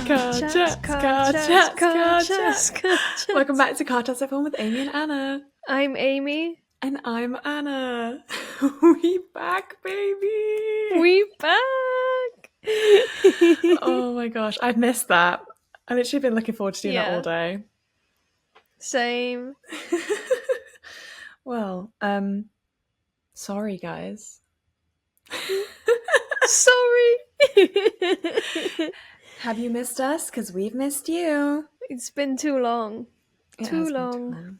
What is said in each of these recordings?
Car chats. Welcome back to Car Chats Everyone with Amy and Anna. I'm Amy. And I'm Anna. We back, baby. We back. Oh my gosh, I've missed that. I've literally been looking forward to doing that all day. Same. Well, sorry guys. Sorry. Have you missed us? Because we've missed you. It's been too long. Too long.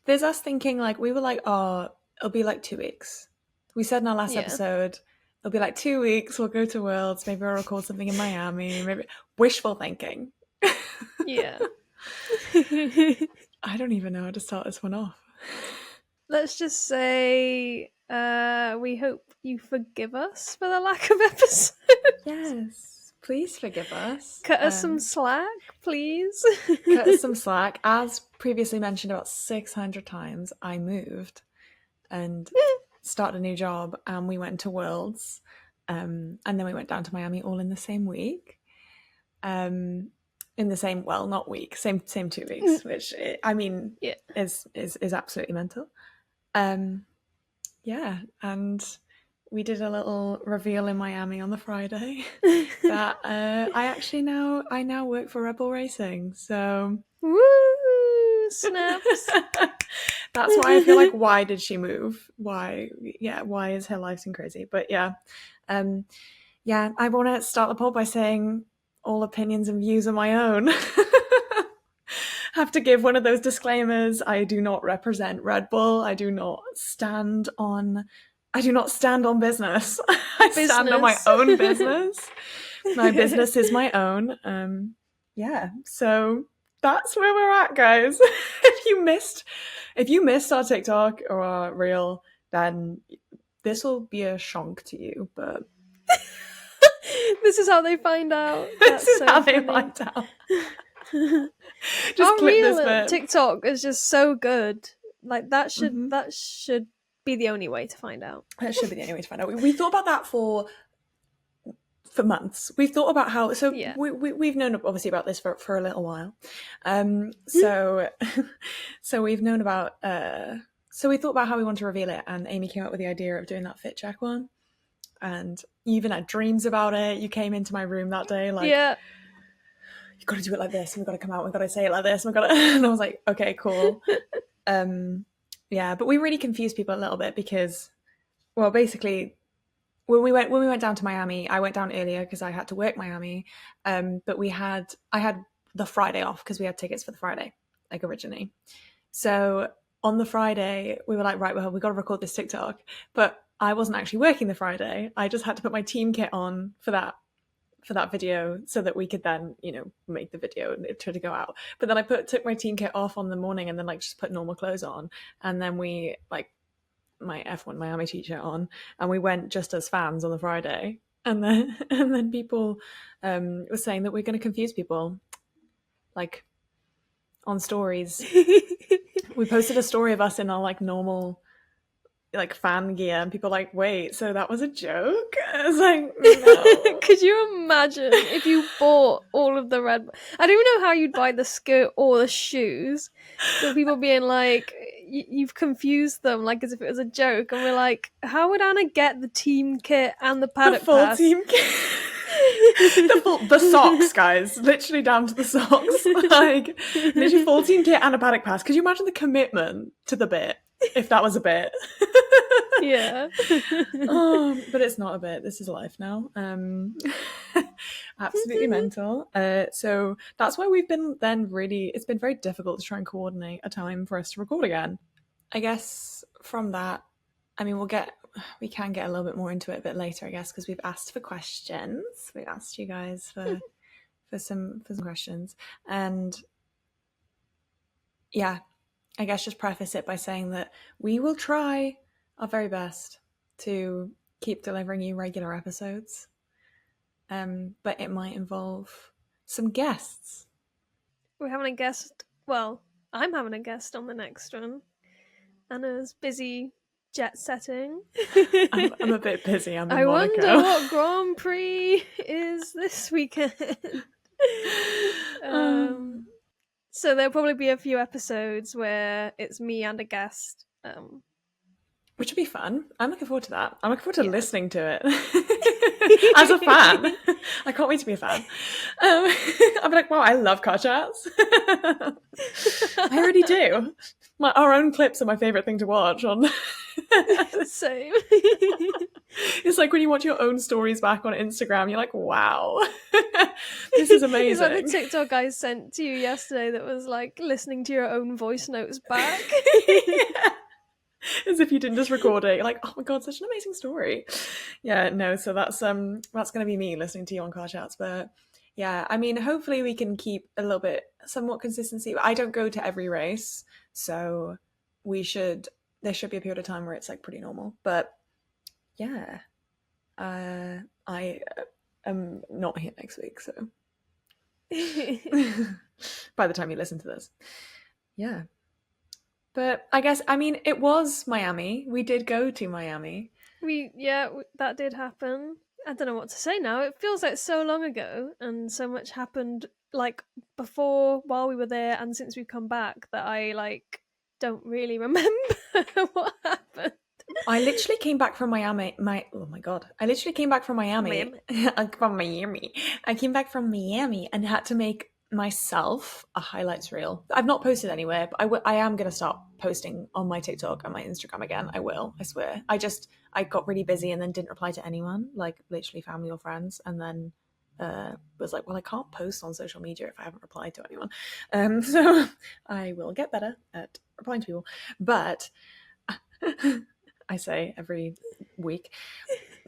There's us thinking we were like, oh, it'll be like 2 weeks. We said in our last episode, it'll be like 2 weeks. We'll go to Worlds. Maybe we'll record something in Miami. Maybe wishful thinking. Yeah. I don't even know how to start this one off. Let's just say we hope you forgive us for the lack of episodes. Yes, please forgive us. Cut us some slack, please. Cut us some slack. As previously mentioned about 600 times, I moved and started a new job, and we went to Worlds, and then we went down to Miami all in the same week. In the same, well, not week, same 2 weeks, which is absolutely mental. Yeah, and we did a little reveal in Miami on the Friday that I now work for Red Bull Racing. So woo, snaps. That's why I feel like, why did she move? Why is her life so crazy? But I want to start the poll by saying all opinions and views are my own. Have to give one of those disclaimers. I do not represent Red Bull. I do not stand on business. I stand on my own business. My business is my own. So that's where we're at, guys. If you missed our TikTok or our reel, then this will be a shock to you, but this is how they find out. They find out. Just our reel at TikTok is just so good. Like that should be the only way to find out. That should be the only way to find out. We thought about that for months. We've thought about how. So we've known obviously about this for a little while. So we've known about. So we thought about how we want to reveal it, and Amy came up with the idea of doing that fit check one. And you even had dreams about it. You came into my room that day, you've got to do it like this, and we've got to come out, we've got to say it like this, and I was like, okay, cool. But we really confused people a little bit because, well, basically, when we went down to Miami, I went down earlier because I had to work Miami, but I had the Friday off because we had tickets for the Friday, originally. So on the Friday, we were like, right, well, we've got to record this TikTok, but I wasn't actually working the Friday. I just had to put my team kit on for that video so that we could then, make the video and try to go out. But then I took my team kit off on the morning and then just put normal clothes on. And then we my F1 Miami t-shirt on, and we went just as fans on the Friday. And then people were saying that we're going to confuse people, on stories. We posted a story of us in our normal fan gear, and people are like, wait, so that was a joke? I was like, no. Could you imagine if you bought all of the Red Bull? I don't even know how you'd buy the skirt or the shoes, but people being like, you've confused them, as if it was a joke. And we're like, how would Anna get the team kit and the Paddock the full pass? Team kit. the socks, guys, literally down to the socks. Literally full team kit and a Paddock pass. Could you imagine the commitment to the bit? If that was a bit. Yeah. But it's not a bit. This is life now. Absolutely mental. So that's why we've been it's been very difficult to try and coordinate a time for us to record again. I guess from that, we can get a little bit more into it a bit later, I guess, because we've asked for questions. We've asked you guys for some questions. And yeah, I guess just preface it by saying that we will try our very best to keep delivering you regular episodes, but it might involve some guests. We're having a guest. Well, I'm having a guest on the next one. Anna's busy jet setting. I'm a bit busy. I'm in I Monaco. wonder what Grand Prix is this weekend. um, so there'll probably be a few episodes where it's me and a guest. Which would be fun. I'm looking forward to that. I'm looking forward to Yeah. listening to it as a fan. I can't wait to be a fan. I'll be like, wow, I love car chats. I already do. Our own clips are my favourite thing to watch on. Same. It's like when you watch your own stories back on Instagram, you're like, wow, this is amazing. It's like the TikTok I sent to you yesterday that was like listening to your own voice notes back. Yeah. As if you didn't just record it. You're like, oh my god, such an amazing story. Yeah, no, so that's gonna be me listening to you on car chats. But yeah, I mean, hopefully we can keep a little bit somewhat consistency. I don't go to every race, so there should be a period of time where it's like pretty normal. But yeah, I am not here next week, so by the time you listen to this. Yeah. But I guess, I mean, it was Miami. We did go to Miami. That did happen. I don't know what to say now. It feels like so long ago, and so much happened like before, while we were there, and since we've come back, that I like don't really remember what happened. I literally came back from Miami. Oh my god! I literally came back from Miami. From Miami. I came back from Miami and had to make myself a highlights reel. I've not posted anywhere, but I am going to start posting on my TikTok and my Instagram again. I will. I swear. I got really busy and then didn't reply to anyone, like literally family or friends, and then was like, well, I can't post on social media if I haven't replied to anyone. So I will get better at replying to people, but. I say every week.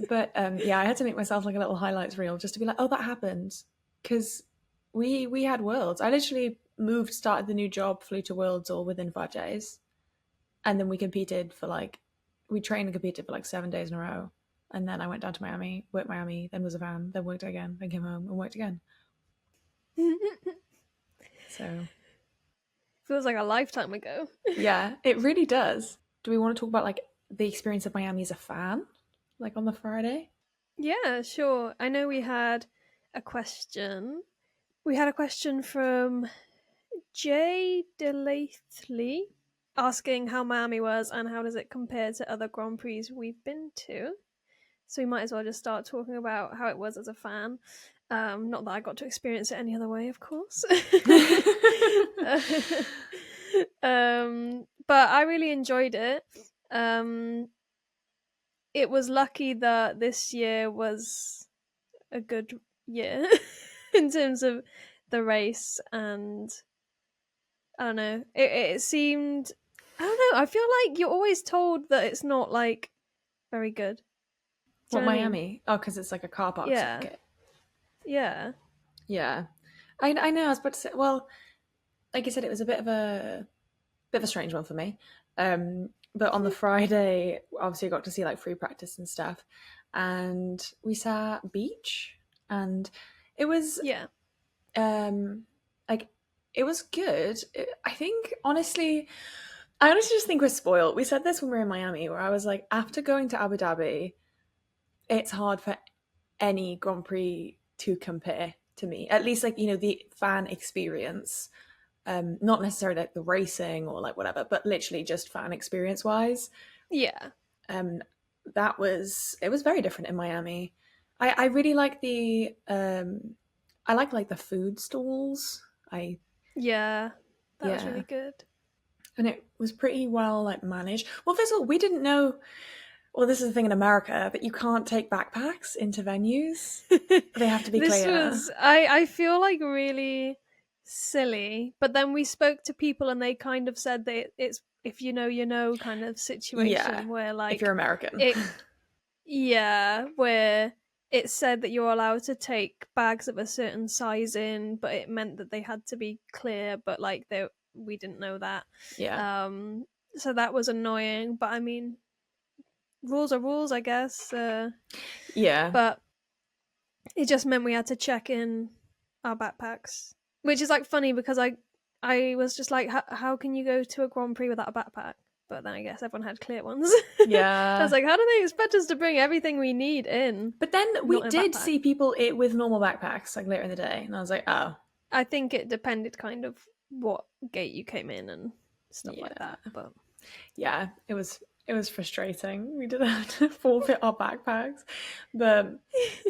But yeah, I had to make myself like a little highlights reel just to be like, oh, that happened. Because we had Worlds. I literally started the new job, flew to Worlds all within 5 days. And then we trained and competed for like 7 days in a row. And then I went down to Miami, worked Miami, then was a fan, then worked again, then came home and worked again. So. Feels like a lifetime ago. Yeah, it really does. Do we want to talk about like the experience of Miami as a fan, like on the Friday? Yeah, sure. I know we had a question. We had a question from Jay DeLathely asking how Miami was and how does it compare to other Grand Prix we've been to. So we might as well just start talking about how it was as a fan. Not that I got to experience it any other way, of course. But I really enjoyed it. It was lucky that this year was a good year in terms of the race, and I don't know. It seemed, I don't know. I feel like you're always told that it's not like very good. Do What, you know what I mean? Miami? Oh, because it's like a car park Yeah, circuit. yeah, Yeah, I know. I was about to say. Well, like I said, it was a bit of a strange one for me. But on the Friday, obviously, I got to see like free practice and stuff, and we sat beach, and it was yeah. like it was good. I honestly just think we're spoiled. We said this when we were in Miami, where I was like, after going to Abu Dhabi, it's hard for any Grand Prix to compare to me. At least, like, the fan experience. Not necessarily like the racing or like whatever, but literally just fan experience wise. Yeah. It was very different in Miami. I really like I like the food stalls. Yeah, that was Yeah. really good. And it was pretty well like managed. Well, first of all, we didn't know. Well, this is the thing in America, but you can't take backpacks into venues. They have to be This clear. was, I feel like really silly, but then we spoke to people and they kind of said that it's if you know, you know kind of situation Yeah, where like if you're American. where it said that you're allowed to take bags of a certain size in, but it meant that they had to be clear, but like we didn't know that. Yeah. So that was annoying, but I mean, rules are rules, I guess. Yeah. But it just meant we had to check in our backpacks, which is like funny because I was just like, how can you go to a Grand Prix without a backpack? But then I guess everyone had clear ones. Yeah. I was like, how do they expect us to bring everything we need in? But then we Not in a did backpack. see people with normal backpacks like later in the day, and I was like, oh, I think it depended kind of what gate you came in and stuff like Yeah. that. But Yeah, it was frustrating. We did have to forfeit our backpacks, but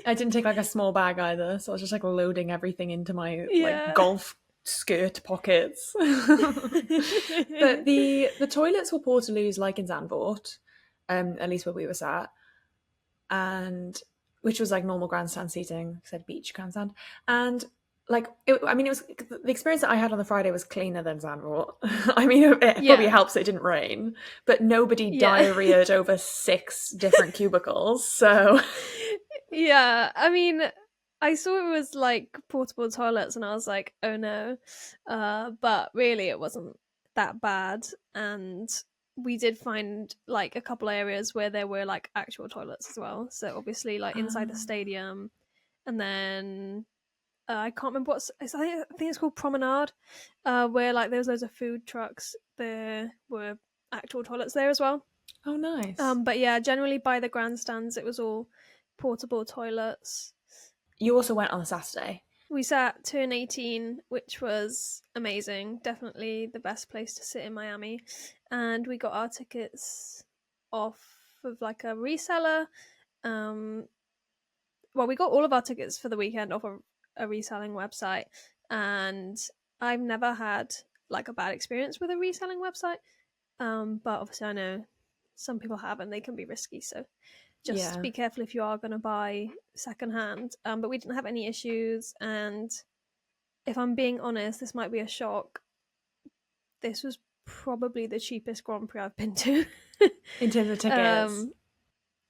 I didn't take like a small bag either, so I was just like loading everything into my like yeah. golf skirt pockets. But the toilets were portaloos like in Zandvoort, at least where we were sat, and which was like normal grandstand seating, said beach grandstand, and like I mean, it was the experience that I had on the Friday was cleaner than Zandvoort. I mean, it probably Yeah. helps it didn't rain, but nobody Yeah. diarrheaed over 6 different cubicles. So Yeah. I mean, I saw it was like portable toilets and I was like, oh no. But really it wasn't that bad. And we did find like a couple areas where there were like actual toilets as well. So obviously like inside the stadium, and then I can't remember I think it's called Promenade, where like there was loads of food trucks. There were actual toilets there as well. oh, nice. But yeah, generally by the grandstands, it was all portable toilets. You also went on a Saturday. We sat turn 18, which was amazing. Definitely the best place to sit in Miami. And we got our tickets off of like a reseller. Um, well, we got all of our tickets for the weekend off a reselling website. And I've never had like a bad experience with a reselling website. But obviously, I know some people have and they can be risky. So just Yeah. be careful if you are going to buy secondhand. But we didn't have any issues. And if I'm being honest, this might be a shock. This was probably the cheapest Grand Prix I've been to. In terms of tickets. um,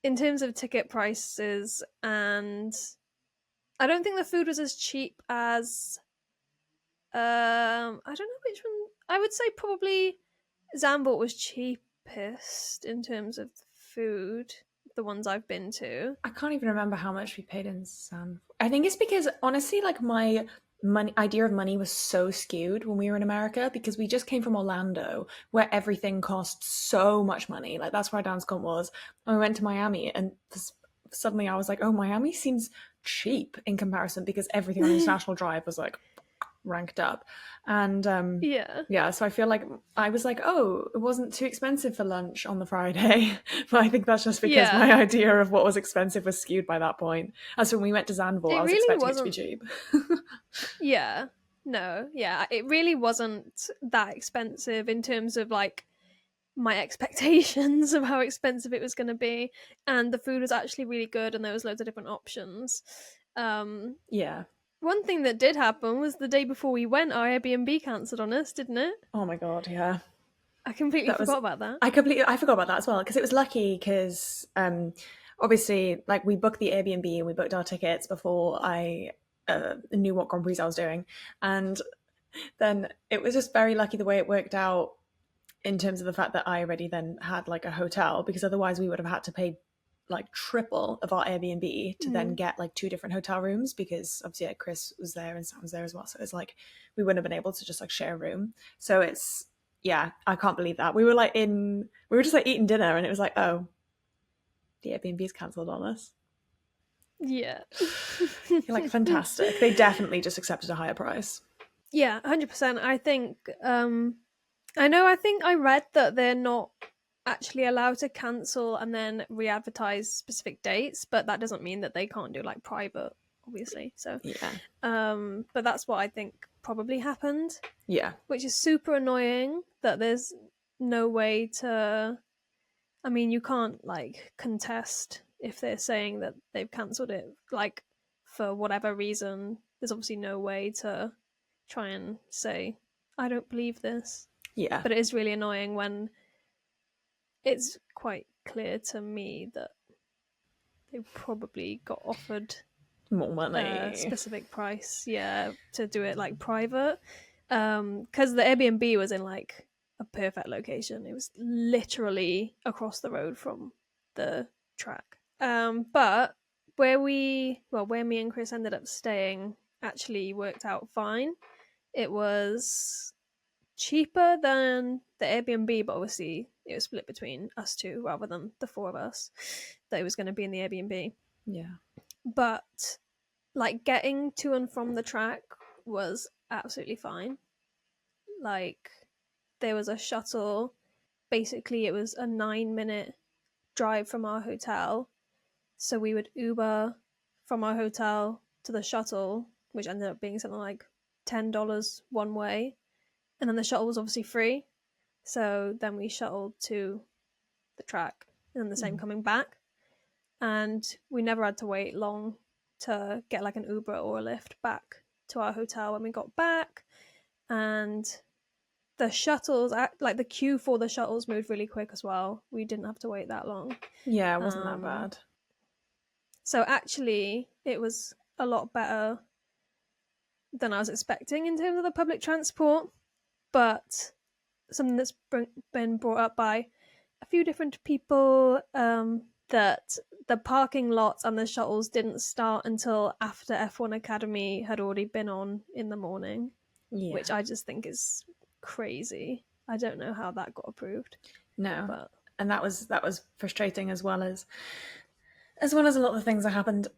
in terms of ticket prices, and I don't think the food was as cheap as I don't know which one. I would say probably Zambot was cheapest in terms of food. The ones I've been to. I can't even remember how much we paid in San. I think it's because honestly, like my money idea of money was so skewed when we were in America because we just came from Orlando where everything cost so much money. Like that's where our dance comp was. And we went to Miami and suddenly I was like, oh, Miami seems cheap in comparison because everything on International Drive was like ranked up. And Yeah. yeah, so I feel like I was like, oh, it wasn't too expensive for lunch on the Friday. But I think that's just because my Yeah. idea of what was expensive was skewed by that point. As when we went to Zandvoort, It I was really expecting it to be wasn't. cheap. Yeah. No. Yeah. It really wasn't that expensive in terms of like my expectations of how expensive it was going to be, and the food was actually really good, and there was loads of different options. Um, Yeah. One thing that did happen was the day before we went, our Airbnb cancelled on us, didn't it? Oh my god, yeah. I completely That was forgot about that. I forgot about that as well because it was lucky because obviously like we booked the Airbnb and we booked our tickets before I knew what Grand Prix I was doing, and then it was just very lucky the way it worked out in terms of the fact that I already then had like a hotel because otherwise we would have had to pay like triple of our Airbnb to then Mm. get like 2 different hotel rooms because obviously like, Chris was there and Sam was there as well. So it's like we wouldn't have been able to just like share a room. So it's yeah, I can't believe that. We were just like eating dinner and it was like, oh, the Airbnb's cancelled on us. Yeah. You're like fantastic. They definitely just accepted a higher price. Yeah, 100%. I think I think I read that they're not actually allowed to cancel and then re-advertise specific dates, but that doesn't mean that they can't do like private, obviously. So, Yeah. but that's what I think probably happened, Yeah. which is super annoying that there's no way to. I mean, you can't like contest if they're saying that they've cancelled it, like for whatever reason. There's obviously no way to try and say, I don't believe this. Yeah. But it is really annoying when it's quite clear to me that they probably got offered More a money. specific price, yeah, to do it like private. Because the Airbnb was in like a perfect location. It was literally across the road from the track. But where me and Chris ended up staying actually worked out fine. It was cheaper than the Airbnb, but obviously it was split between us two rather than the four of us that it was going to be in the Airbnb. Yeah. But like getting to and from the track was absolutely fine. Like, there was a shuttle. Basically, it was a 9-minute drive from our hotel. So we would Uber from our hotel to the shuttle, which ended up being something like $10 one way. And then the shuttle was obviously free. So then we shuttled to the track and then the same coming back. And we never had to wait long to get like an Uber or a Lyft back to our hotel when we got back. And the shuttles, like the queue for the shuttles, moved really quick as well. We didn't have to wait that long. Yeah, it wasn't that bad. So actually, it was a lot better than I was expecting in terms of the public transport. But something that's been brought up by a few different people, that the parking lots and the shuttles didn't start until after F1 Academy had already been on in the morning, which I just think is crazy. I don't know how that got approved. No, but and that was frustrating, as well as a lot of the things that happened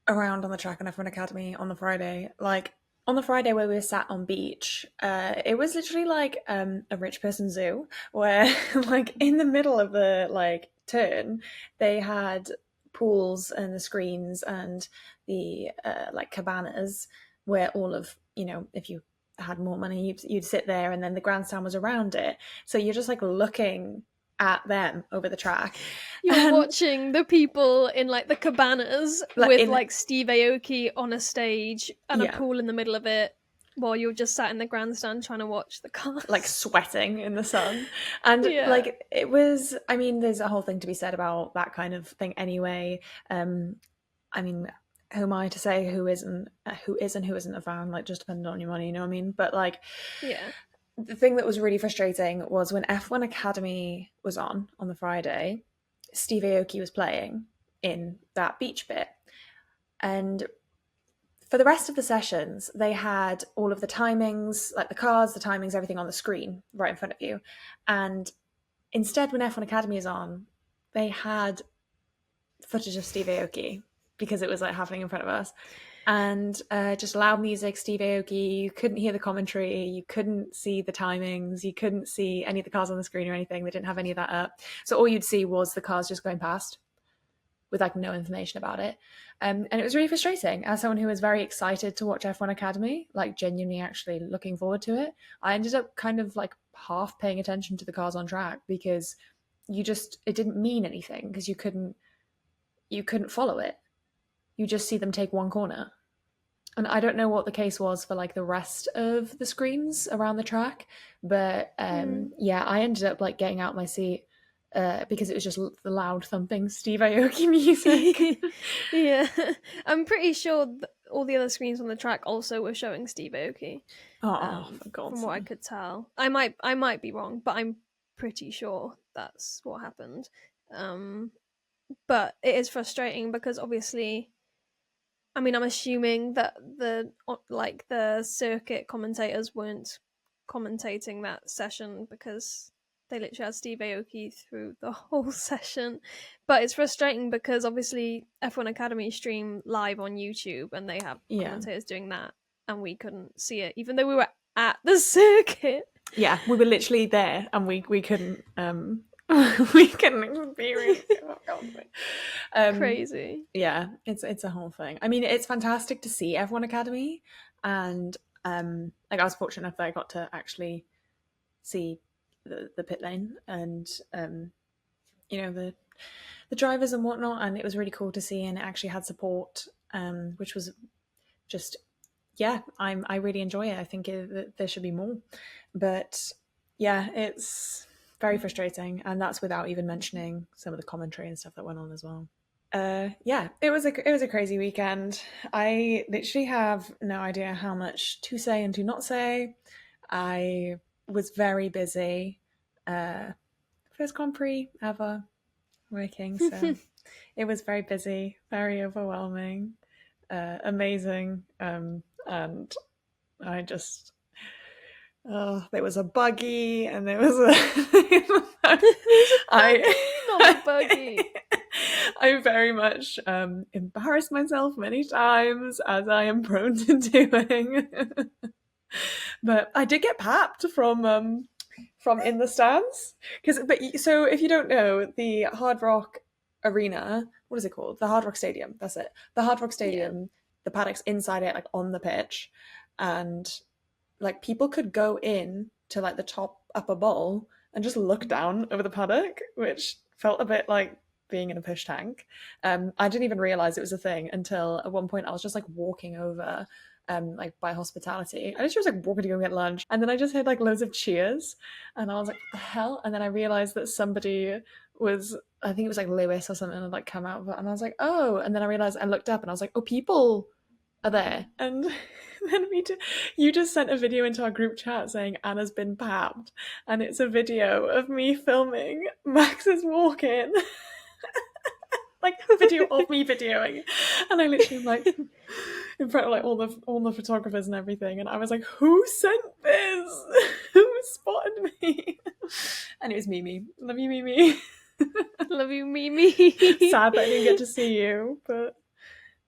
around on the track and F1 Academy on the Friday. Like, on the Friday where we were sat on beach, it was literally like a rich person zoo, where like in the middle of the like turn, they had pools and the screens and the like cabanas, where all of, you know, if you had more money, you'd sit there, and then the grandstand was around it. So you're just like looking at them over the track. You're watching the people in like the cabanas with like Steve Aoki on a stage and a pool in the middle of it, while you're just sat in the grandstand trying to watch the cars, like sweating in the sun. And like, it was, I mean, there's a whole thing to be said about that kind of thing anyway. I mean, who am I to say who isn't a fan? Like, just depending on your money, you know what I mean? But like, the thing that was really frustrating was when F1 Academy was on the Friday, Steve Aoki was playing in that beach bit. And for the rest of the sessions, they had all of the timings, like the cars, the timings, everything on the screen right in front of you. And instead, when F1 Academy is on, they had footage of Steve Aoki, because it was like happening in front of us. And just loud music, Steve Aoki. You couldn't hear the commentary, you couldn't see the timings, you couldn't see any of the cars on the screen or anything. They didn't have any of that up. So all you'd see was the cars just going past with like no information about it. And it was really frustrating. As someone who was very excited to watch F1 Academy, like genuinely actually looking forward to it, I ended up kind of like half paying attention to the cars on track, because it didn't mean anything, because you couldn't follow it. You just see them take one corner. And I don't know what the case was for like the rest of the screens around the track, but yeah, I ended up like getting out my seat because it was just the loud thumping Steve Aoki music. Yeah, I'm pretty sure all the other screens on the track also were showing Steve Aoki. For God's from what I could tell, I might be wrong, but I'm pretty sure that's what happened. But it is frustrating because obviously, I mean, I'm assuming that the circuit commentators weren't commentating that session, because they literally had Steve Aoki through the whole session. But it's frustrating because obviously F1 Academy stream live on YouTube, and they have commentators doing that, and we couldn't see it, even though we were at the circuit. Yeah, we were literally there, and we couldn't we couldn't be really crazy. Yeah, it's a whole thing. I mean, it's fantastic to see F1 Academy, and like, I was fortunate enough that I got to actually see the pit lane and you know, the drivers and whatnot, and it was really cool to see, and it actually had support, which was just, yeah, I really enjoy it. I think there should be more, but yeah, it's very frustrating, and that's without even mentioning some of the commentary and stuff that went on as well. Yeah, it was a crazy weekend. I literally have no idea how much to say and to not say. I was very busy. First Grand Prix ever working, so it was very busy, very overwhelming, amazing, and I just, there was a buggy, and there was not a buggy. I very much embarrassed myself many times, as I am prone to doing. But I did get papped from in the stands so if you don't know, the Hard Rock Arena, what is it called? The Hard Rock Stadium. That's it. The Hard Rock Yeah. Stadium. The Paddock's inside it, like on the pitch, and like people could go in to like the top upper bowl and just look down over the paddock, which felt a bit like being in a fish tank. I didn't even realize it was a thing until at one point I was just like walking over, like by hospitality. I just was like walking to go get lunch, and then I just heard like loads of cheers, and I was like, "What the hell?" And then I realized that somebody was, I think it was like Lewis or something, had like come out, and I was like, "Oh!" And then I realized, I looked up, and I was like, "Oh, people are there." And then you just sent a video into our group chat saying Anna's been papped, and it's a video of me filming Max's walk-in. Like a video of me videoing, and I literally am like in front of like all the photographers and everything, and I was like, "Who sent this? Who spotted me?" And it was Mimi. Love you, Mimi. Love you, Mimi. Sad that I didn't get to see you, but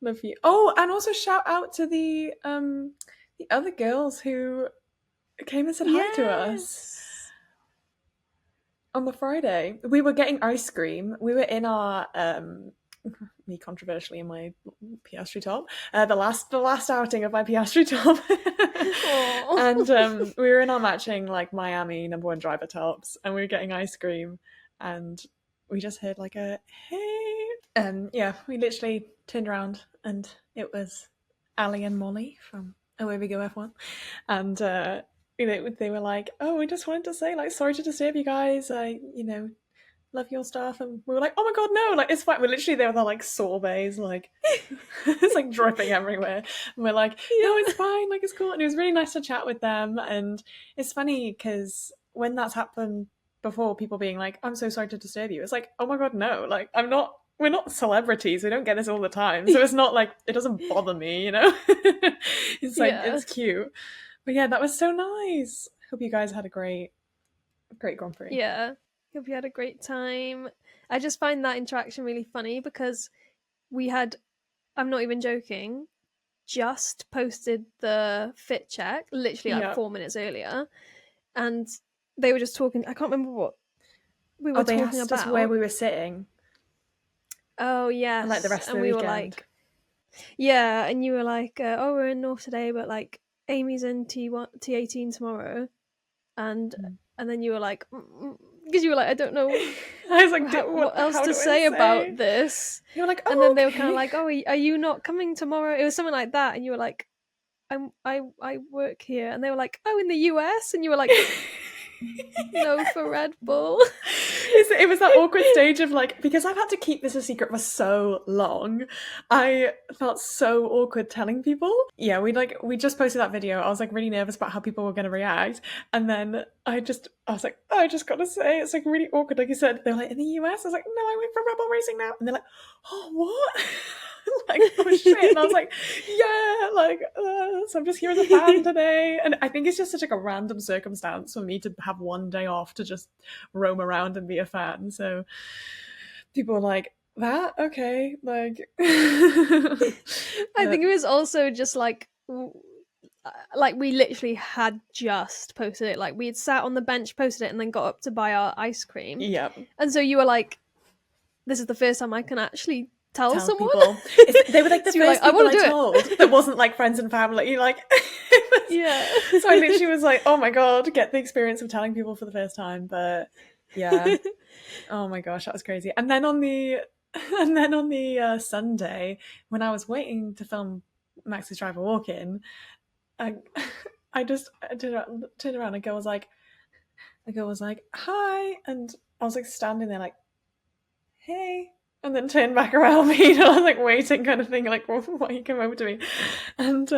love you. Oh, and also shout out to the other girls who came and said hi to us on the Friday. We were getting ice cream. We were in our me controversially in my Piastri top. The last outing of my Piastri top. And we were in our matching like Miami #1 driver tops, and we were getting ice cream, and we just heard like a hey, and yeah, we literally turned around and it was Ali and Molly from Away We Go F1, and they were like, "Oh, we just wanted to say like sorry to disturb you guys. I love your stuff." And we were like, "Oh my god, no! Like it's fine." We're literally there with our like sorbets, like it's like dripping everywhere. And we're like, "No, it's fine. Like it's cool." And it was really nice to chat with them. And it's funny because when that's happened before, people being like, "I'm so sorry to disturb you," it's like, "Oh my god, no! Like I'm not. We're not celebrities. We don't get this all the time, so it's not like it doesn't bother me, you know." It's like it's cute. But yeah, that was so nice. Hope you guys had a great Grand Prix. Yeah. Hope you had a great time. I just find that interaction really funny because we had, I'm not even joking, just posted the fit check literally like 4 minutes earlier, and they were just talking. I can't remember what we were they talking asked about. us where we were sitting. Oh yes, and like the rest of the we weekend. were like, yeah, and you were like, "Oh, we're in North today, but like Amy's in T18 tomorrow," and then you were like, because you were like, "I don't know." I was like, what else to say about this? You were like, "Oh," and then okay. They were kind of like, "Oh, are you not coming tomorrow?" It was something like that, and you were like, I work here," and they were like, "Oh, in the US," and you were like, "No, for Red Bull." It was that awkward stage of like, because I've had to keep this a secret for so long, I felt so awkward telling people. Yeah, we just posted that video. I was like really nervous about how people were going to react, and then I was like, "Oh, I just gotta say, it's like really awkward." Like you said, they're like, "In the US?" I was like, "No, I went from Red Bull Racing now," and they're like, "Oh, what?" Like, "Oh shit." And I was like, "Yeah, like so I'm just here as a fan today." And I think it's just such like a random circumstance for me to have one day off to just roam around and be a fan. So people were like, "That okay?" Like I think it was also just like we literally had just posted it. Like we had sat on the bench, posted it, and then got up to buy our ice cream. Yeah. And so you were like, "This is the first time I can actually tell someone." People. They were like the so first like, people I told that wasn't like friends and family. Like, yeah. So I literally was like, "Oh my god, get the experience of telling people for the first time." But yeah, oh my gosh, that was crazy. And then on the Sunday, when I was waiting to film Max's driver walk-in, I just turned around and a girl was like, "Hi," and I was like standing there like, "Hey." And then turned back around me, and I was like waiting, kind of thing, like, "Well, why you come over to me?" And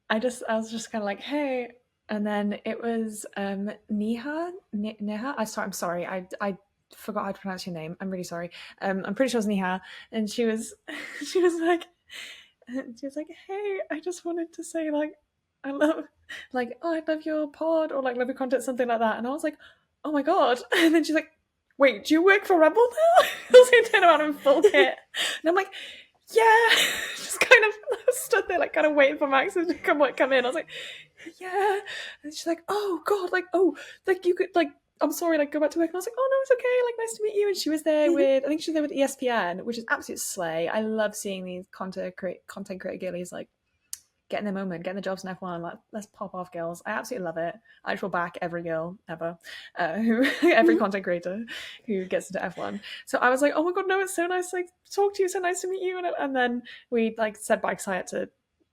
I was just kind of like, "Hey," and then it was Neha. I'm sorry, I forgot how to pronounce your name. I'm really sorry. I'm pretty sure it's Neha, and she was like, "Hey, I just wanted to say like, I love your pod, or like love your content," something like that. And I was like, "Oh my god!" And then she's like, "Wait, do you work for Rebel now?" So I turn around in full kit, and I'm like, yeah, just kind of stood there like kind of waiting for Max to come in. I was like, yeah, and she's like, oh god, like, oh, like you could like, I'm sorry, like go back to work. And I was like, oh no, it's okay, like nice to meet you. And she was there with, I think she was there with ESPN, which is absolute slay. I love seeing these content creator girlies like getting the moment, getting the jobs in F1. Like, let's pop off, girls. I absolutely love it. I just will back every girl ever, every content creator who gets into F1. So I was like, oh my god, no, it's so nice to like talk to you, so nice to meet you. And then we like said bye because I had to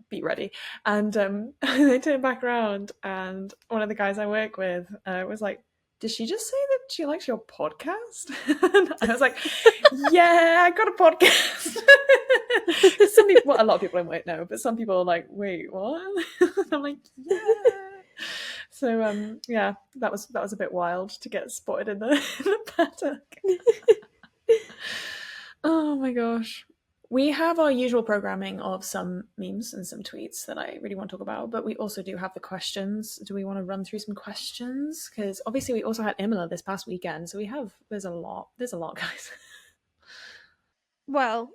be ready. And they turned back around, and one of the guys I work with was like, did she just say that she likes your podcast? And I was like, yeah, I got a podcast. Some people, well, a lot of people won't know, but some people are like, wait, what? I'm like, yeah. So yeah, that was a bit wild to get spotted in the paddock. Oh my gosh. We have our usual programming of some memes and some tweets that I really want to talk about, but we also do have the questions. Do we want to run through some questions? Because obviously we also had Imola this past weekend, so there's a lot, guys. Well,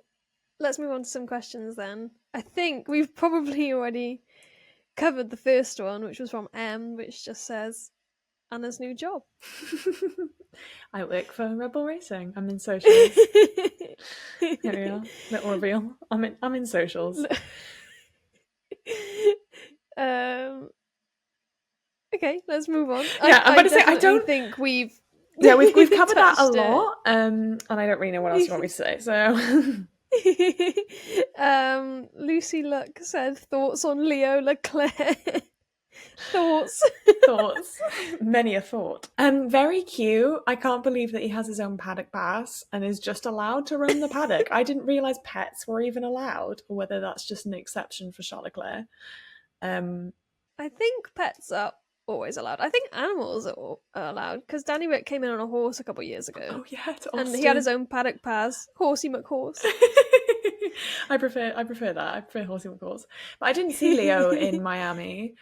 let's move on to some questions then. I think we've probably already covered the first one, which was from M, which just says Anna's new job. I work for Red Bull Racing. I'm in socials. Here we are. Little reveal. I'm in socials. Okay, let's move on. Yeah, I'm about to say I don't think we've covered that a lot, and I don't really know what else you want me to say. So, Lucy Luck said thoughts on Leo Leclerc. Thoughts. Many a thought. Very cute. I can't believe that he has his own paddock pass and is just allowed to roam the paddock. I didn't realize pets were even allowed, or whether that's just an exception for Charles Leclerc. I think pets are always allowed. I think animals are allowed because Danny Rick came in on a horse a couple of years ago. Oh yeah, and he had his own paddock pass, Horsey McHorse. I prefer that. I prefer Horsey McHorse. But I didn't see Leo in Miami.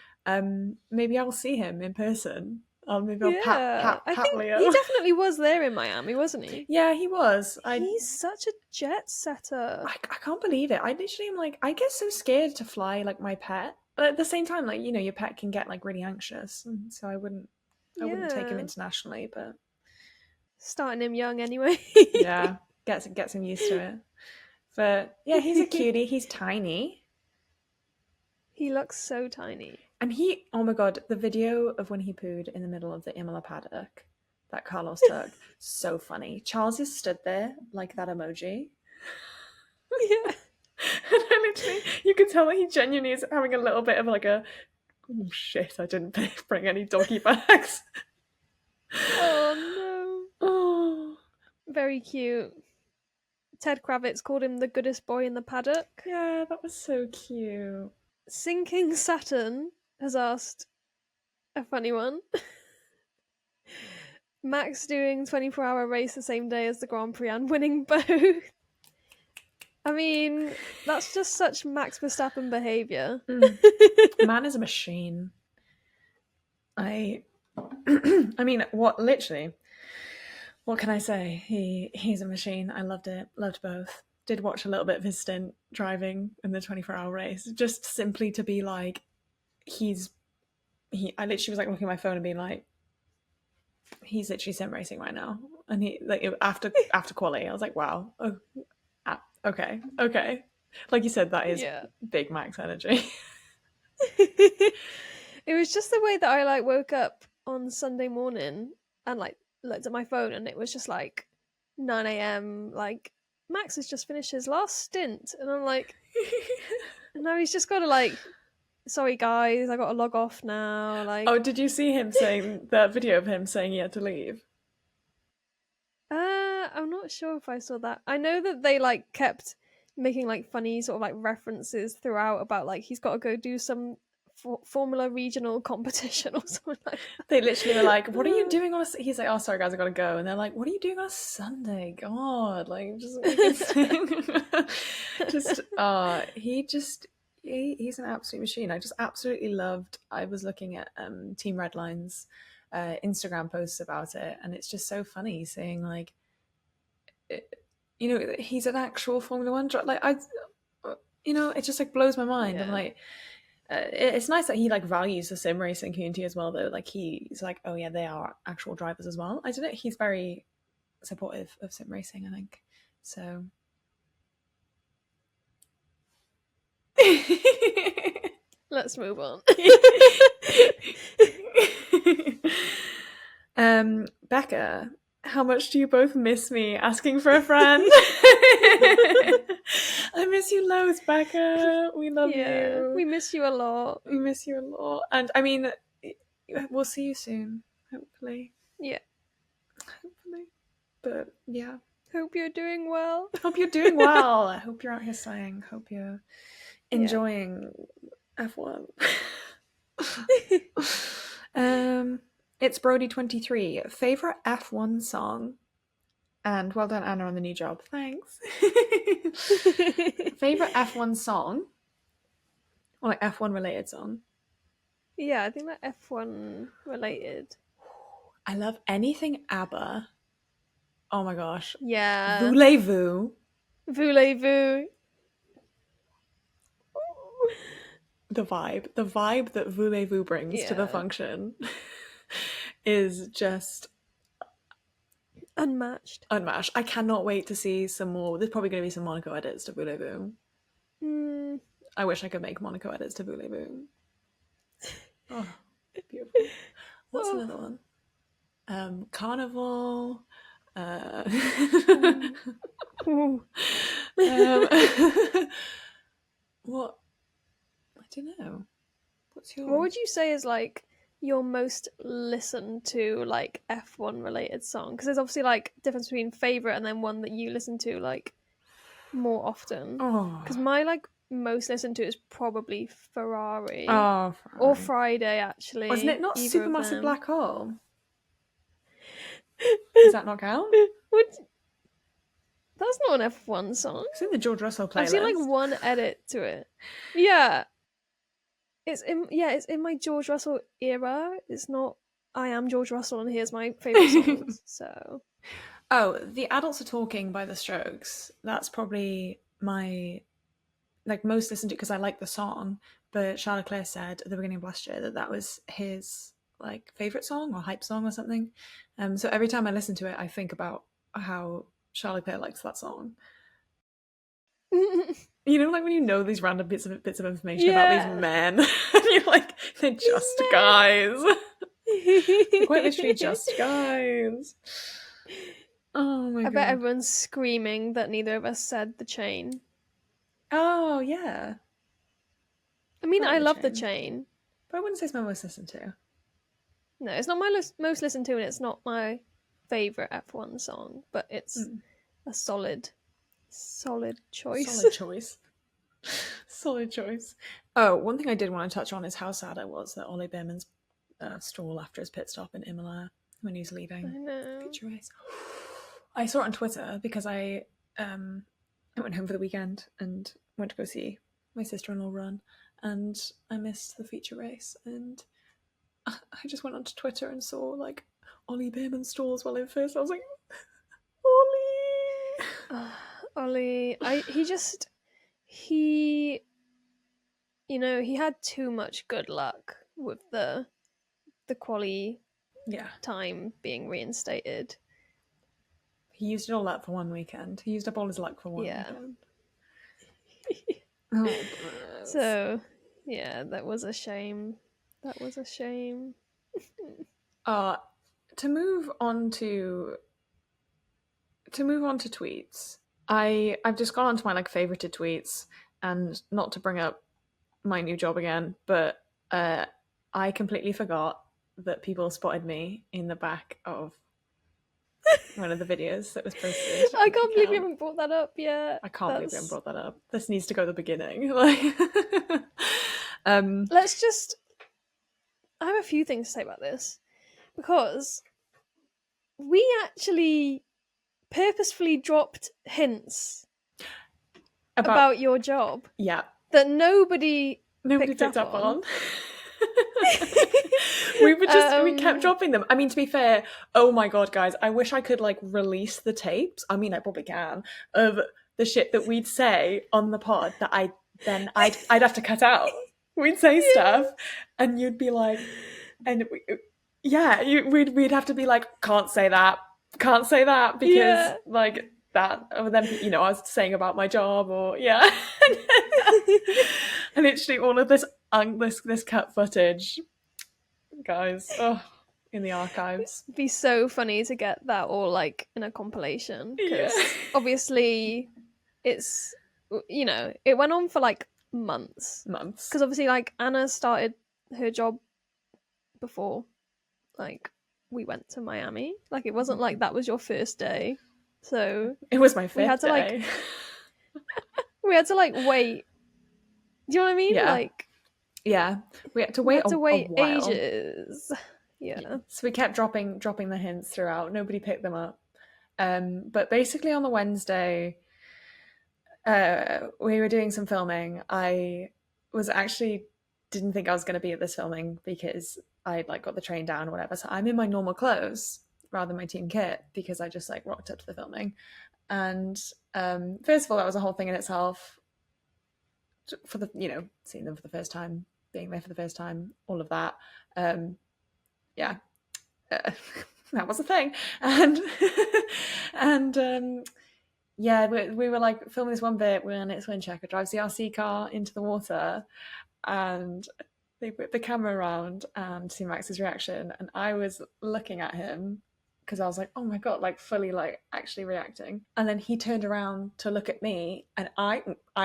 Maybe I'll see him in person. Maybe I'll pat I think Leo. He definitely was there in Miami, wasn't he? Yeah, he was. He's such a jet setter. I can't believe it. I literally am like, I get so scared to fly like my pet. But at the same time, like, you know, your pet can get like really anxious. And so I wouldn't take him internationally, but starting him young anyway. Yeah, gets him used to it. But yeah, he's a cutie. He's tiny. He looks so tiny. And oh my god, the video of when he pooed in the middle of the Imola paddock that Carlos took, so funny. Charles just stood there like that emoji. Yeah. And I literally, you could tell that he genuinely is having a little bit of like a, oh shit, I didn't bring any doggy bags. Oh no. Oh. Very cute. Ted Kravitz called him the goodest boy in the paddock. Yeah, that was so cute. Sinking Saturn has asked a funny one. Max doing 24-hour race the same day as the Grand Prix and winning both. I mean, that's just such Max Verstappen behaviour. Man is a machine. I mean, what can I say? He's a machine. I loved it. Loved both. Did watch a little bit of his stint driving in the 24-hour race, just simply to be like, I literally was like looking at my phone and being like, he's literally sim racing right now. And he like after quali, I was like, wow, okay. Like you said, that is big Max energy. It was just the way that I like woke up on Sunday morning and like looked at my phone and it was just like 9 a.m. like Max has just finished his last stint and I'm like now he's just got to like, sorry guys, I got to log off now. Like, oh, did you see him saying that video of him saying he had to leave? I'm not sure if I saw that. I know that they like kept making like funny sort of like references throughout about like he's got to go do some Formula regional competition or something like that. They literally were like, what are you doing on a... He's like, oh, sorry guys, I gotta go. And they're like, what are you doing on a Sunday? God, like, he's an absolute machine. I just absolutely loved... I was looking at Team Redline's Instagram posts about it, and it's just so funny seeing, like, you know, he's an actual Formula One driver. Like, you know, it just like blows my mind. I'm Yeah. like, it's nice that he like values the sim racing community as well, though. Like he's like, oh yeah, they are actual drivers as well. I don't know. He's very supportive of sim racing, I think. So. Let's move on. Becca, how much do you both miss me asking for a friend? I miss you loads, Becca. We love you. We miss you a lot. We miss you a lot. And I mean, we'll see you soon, hopefully. Yeah. Hopefully. But yeah. Hope you're doing well. Hope you're doing well. I hope you're out here slaying. Hope you're enjoying F1. It's Brody23. Favorite F1 song? And well done, Anna, on the new job. Thanks. Favorite F1 song? Or like F1 related song? Yeah, I think that F1 related. I love anything ABBA. Oh my gosh. Yeah. Voulez-vous. Voulez-vous. The vibe that Voulez-vous brings to the function is just unmatched. I cannot wait to see some more. There's probably going to be some Monaco edits to Voulez-vous. I wish I could make Monaco edits to Voulez-vous. Oh, beautiful. What's another one? Carnival. What? I don't know. What's your? What would you say is like your most listened to like F1 related song? Because there's obviously like difference between favorite and then one that you listen to like more often. Because my like most listened to is probably Ferrari. Oh, Ferrari. Or Friday actually. Wasn't it not Either Supermassive Black Hole? Does that not count? That's not an F1 song. It's in the George Russell playlist. I've seen like one edit to it. Yeah. It's in my George Russell era. It's not I am George Russell and here's my favourite songs. So oh, The Adults Are Talking by The Strokes. That's probably my like most listened to because I like the song. But Charles Leclerc said at the beginning of last year that was his like favourite song or hype song or something. So every time I listen to it, I think about how Charles Leclerc likes that song. You know, like when you know these random bits of information about these men, and you're like, they're just guys. They're quite literally just guys. Oh my god! I bet everyone's screaming that neither of us said The Chain. Oh yeah. I mean, I love The Chain, but I wouldn't say it's my most listened to. No, it's not my most listened to, and it's not my favourite F1 song, but it's a solid choice. Solid choice. Oh, one thing I did want to touch on is how sad I was that Ollie Behrman's stall after his pit stop in Imola when he was leaving. I know. Feature race. I saw it on Twitter because I went home for the weekend and went to go see my sister-in-law run, and I missed the feature race, and I just went onto Twitter and saw like Ollie Behrman stalls while in first. I was like, Ollie. Ollie, he you know, he had too much good luck with the quali time being reinstated. He used it all up for one weekend. He used up all his luck for one weekend. So, yeah, that was a shame. To move on to tweets, I've just gone on to my like favorited tweets, and not to bring up my new job again, but I completely forgot that people spotted me in the back of one of the videos that was posted. I can't believe you haven't brought that up yet. I can't believe you haven't brought that up. This needs to go at the beginning. Let's just... I have a few things to say about this, because we actually purposefully dropped hints about your job. Yeah. That nobody picked up on. We kept dropping them. I mean, to be fair, oh my god, guys, I wish I could like release the tapes. I mean, I probably can, of the shit that we'd say on the pod that I then I'd have to cut out. We'd say stuff, and you'd be like, and we'd have to be like, can't say that, because like that. Or then I was saying about my job, or and literally all of this this cut footage, guys. Oh, in the archives. It'd be so funny to get that all like in a compilation, because obviously it's it went on for like months because obviously like Anna started her job before like we went to Miami. Like it wasn't like that was your first day, so it was my fifth we had to day. like we had to like wait. Do you know what I mean? Yeah, we had to wait a while. Ages. Yeah. So we kept dropping the hints throughout. Nobody picked them up. But basically on the Wednesday, we were doing some filming. I was actually didn't think I was going to be at this filming because I like got the train down or whatever. So I'm in my normal clothes rather than my team kit because I just like rocked up to the filming. And first of all, that was a whole thing in itself. For the seeing them for the first time, being there for the first time, all of that. That was a thing. And we were like filming this one bit where Nick's Windchecker drives the RC car into the water, and they whip the camera around and see Max's reaction, and I was looking at him because I was like, oh my god, like fully like actually reacting. And then he turned around to look at me, and I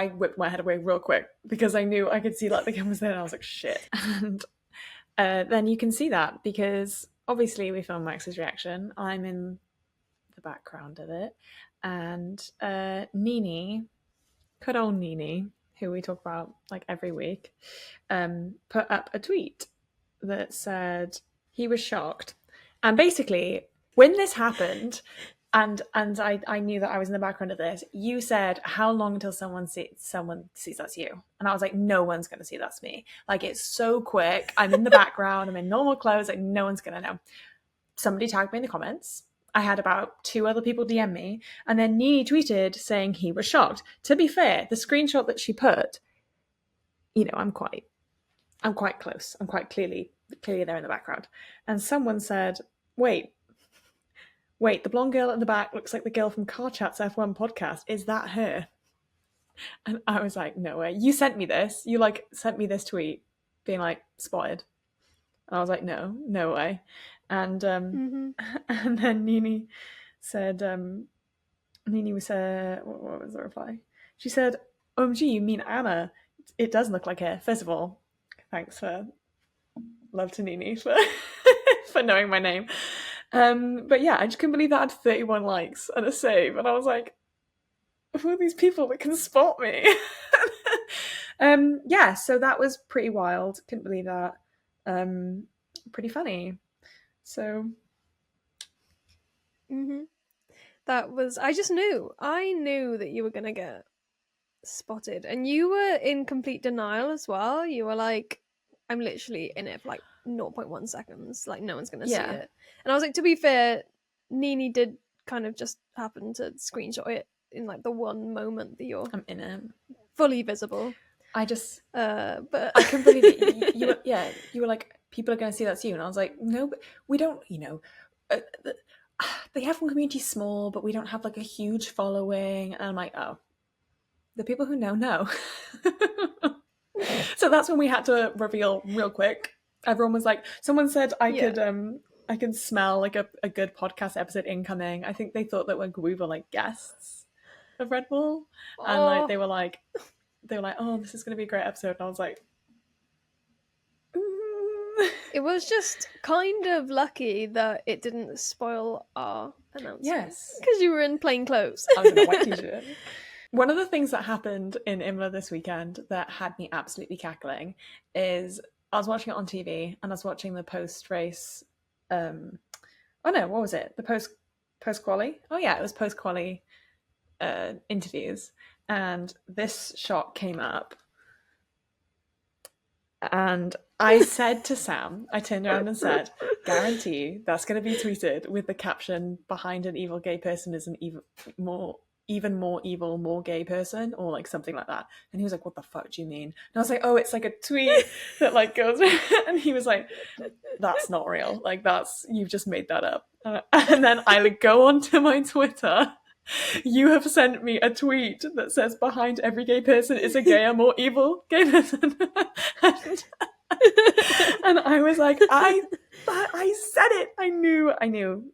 whipped my head away real quick because I knew I could see like the cameras there, and I was like, shit. And then you can see that because obviously we filmed Max's reaction. I'm in the background of it, and Nini, good old Nini, who we talk about like every week, put up a tweet that said he was shocked. And basically, when this happened, and I knew that I was in the background of this, you said, how long until someone sees that's you? And I was like, no one's going to see that's me. Like, it's so quick. I'm in the background. I'm in normal clothes. Like, no one's going to know. Somebody tagged me in the comments. I had about 2 other people DM me. And then Nini tweeted saying he was shocked. To be fair, the screenshot that she put, I'm quite close. I'm quite clearly there in the background. And someone said, wait, the blonde girl at the back looks like the girl from Car Chat's F1 podcast. Is that her? And I was like, no way. You sent me this. You like sent me this tweet being like, spotted. And I was like, no way. And and then Nini said, Nini was what was the reply? She said, OMG, you mean Anna? It does look like her. First of all, thanks for love to Nini for for knowing my name. But yeah, I just couldn't believe that I had 31 likes and a save, and I was like, who are these people that can spot me? So that was pretty wild. Couldn't believe that. Pretty funny. So that was, I knew that you were gonna get spotted, and you were in complete denial as well. You were like, I'm literally in it for like 0.1 seconds, like no one's gonna see it. And I was like, to be fair, Nini did kind of just happen to screenshot it in like the one moment that I'm in it, fully visible. I just but I couldn't believe it. You were like, people are going to see that's you, and I was like, no, but we don't. The F1 community is small, but we don't have like a huge following. And I'm like, oh, the people who know. So that's when we had to reveal real quick. Everyone was like, someone said I could smell like a good podcast episode incoming. I think they thought that we were like guests of Red Bull, and like they were like, oh, this is going to be a great episode. And I was like, It was just kind of lucky that it didn't spoil our announcement. Yes, because you were in plain clothes. I was in a white t-shirt. One of the things that happened in Imola this weekend that had me absolutely cackling is I was watching it on TV, and I was watching the post-race. What was it? The post-quali? Oh yeah, it was post-quali interviews, and this shot came up, and I said to Sam, I turned around and said, guarantee that's going to be tweeted with the caption, behind an evil gay person is an even more even more evil, more gay person, or like something like that. And he was like, what the fuck do you mean? And I was like, oh, it's like a tweet that like goes, and he was like, that's not real. Like you've just made that up. And then I like go onto my Twitter. You have sent me a tweet that says behind every gay person is a gayer, more evil gay person. And I was like, I said it. I knew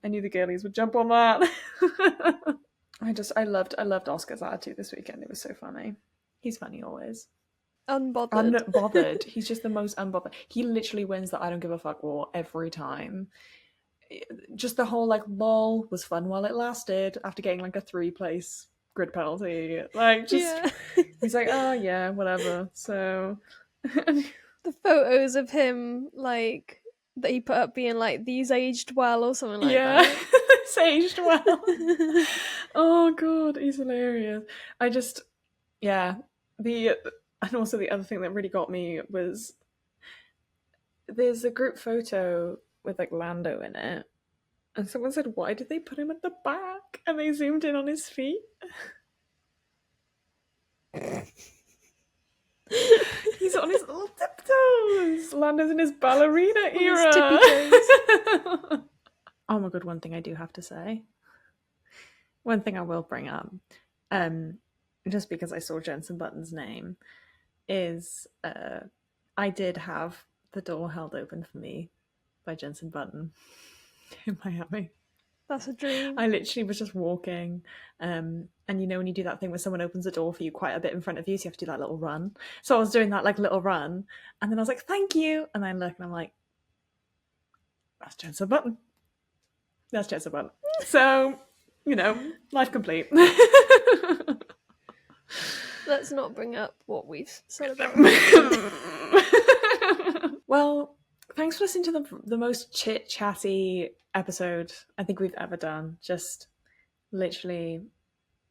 the girlies would jump on that. I loved Oscar's attitude this weekend. It was so funny. He's funny always. Unbothered. He's just the most unbothered. He literally wins the I don't give a fuck war every time. Just the whole like lol was fun while it lasted after getting like a 3-place grid penalty. Like just he's like, oh yeah, whatever. So the photos of him like that he put up being like these aged well or something like that. It's aged well. Oh god, he's hilarious. I just and also the other thing that really got me was there's a group photo with like Lando in it, and someone said, why did they put him at the back? And they zoomed in on his feet. He's on his little tiptoes. Lando's in his ballerina era. His tippy toes. Oh my god, one thing I do have to say. One thing I will bring up, just because I saw Jensen Button's name, is I did have the door held open for me by Jensen Button in Miami. That's a dream. I literally was just walking, and you know when you do that thing where someone opens the door for you quite a bit in front of you, so you have to do that little run. So I was doing that like little run, and then I was like, thank you, and I look and I'm like, that's Jensen Button. That's Jensen Button. So, you know, life complete. Let's not bring up what we've said about Well, thanks for listening to the most chit-chatty episode I think we've ever done. Just literally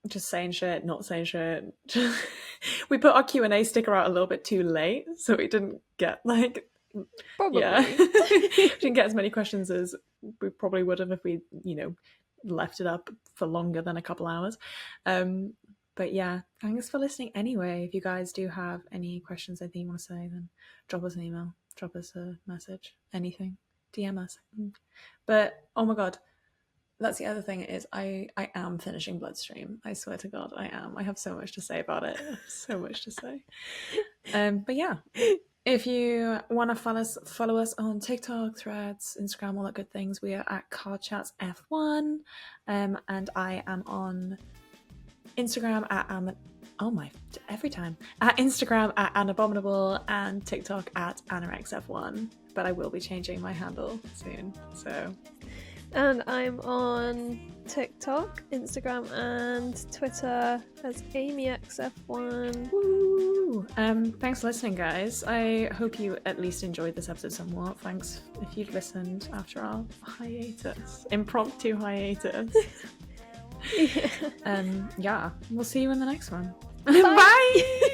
just saying shit, not saying shit. We put our Q&A sticker out a little bit too late, so we didn't get like... Probably. Yeah. We didn't get as many questions as we probably would have if we, you know, left it up for longer than a couple hours. But yeah, thanks for listening anyway. If you guys do have any questions, anything you want to say, then drop us an email, drop us a message, anything, DM us. But oh my god, that's the other thing is I am finishing Bloodstream. I swear to God, I am. I have so much to say about it. So much to say. But yeah, if you want to follow us on TikTok, Threads, Instagram, all that good things, we are at CardChatsF1, and I am on Instagram at Instagram at Anabominable and TikTok at AnorexF1. But I will be changing my handle soon. So. And I'm on TikTok, Instagram, and Twitter as AmyXF1. Woo! Thanks for listening, guys. I hope you at least enjoyed this episode somewhat. Thanks if you've listened after our impromptu hiatus. Yeah, we'll see you in the next one. Bye! Bye!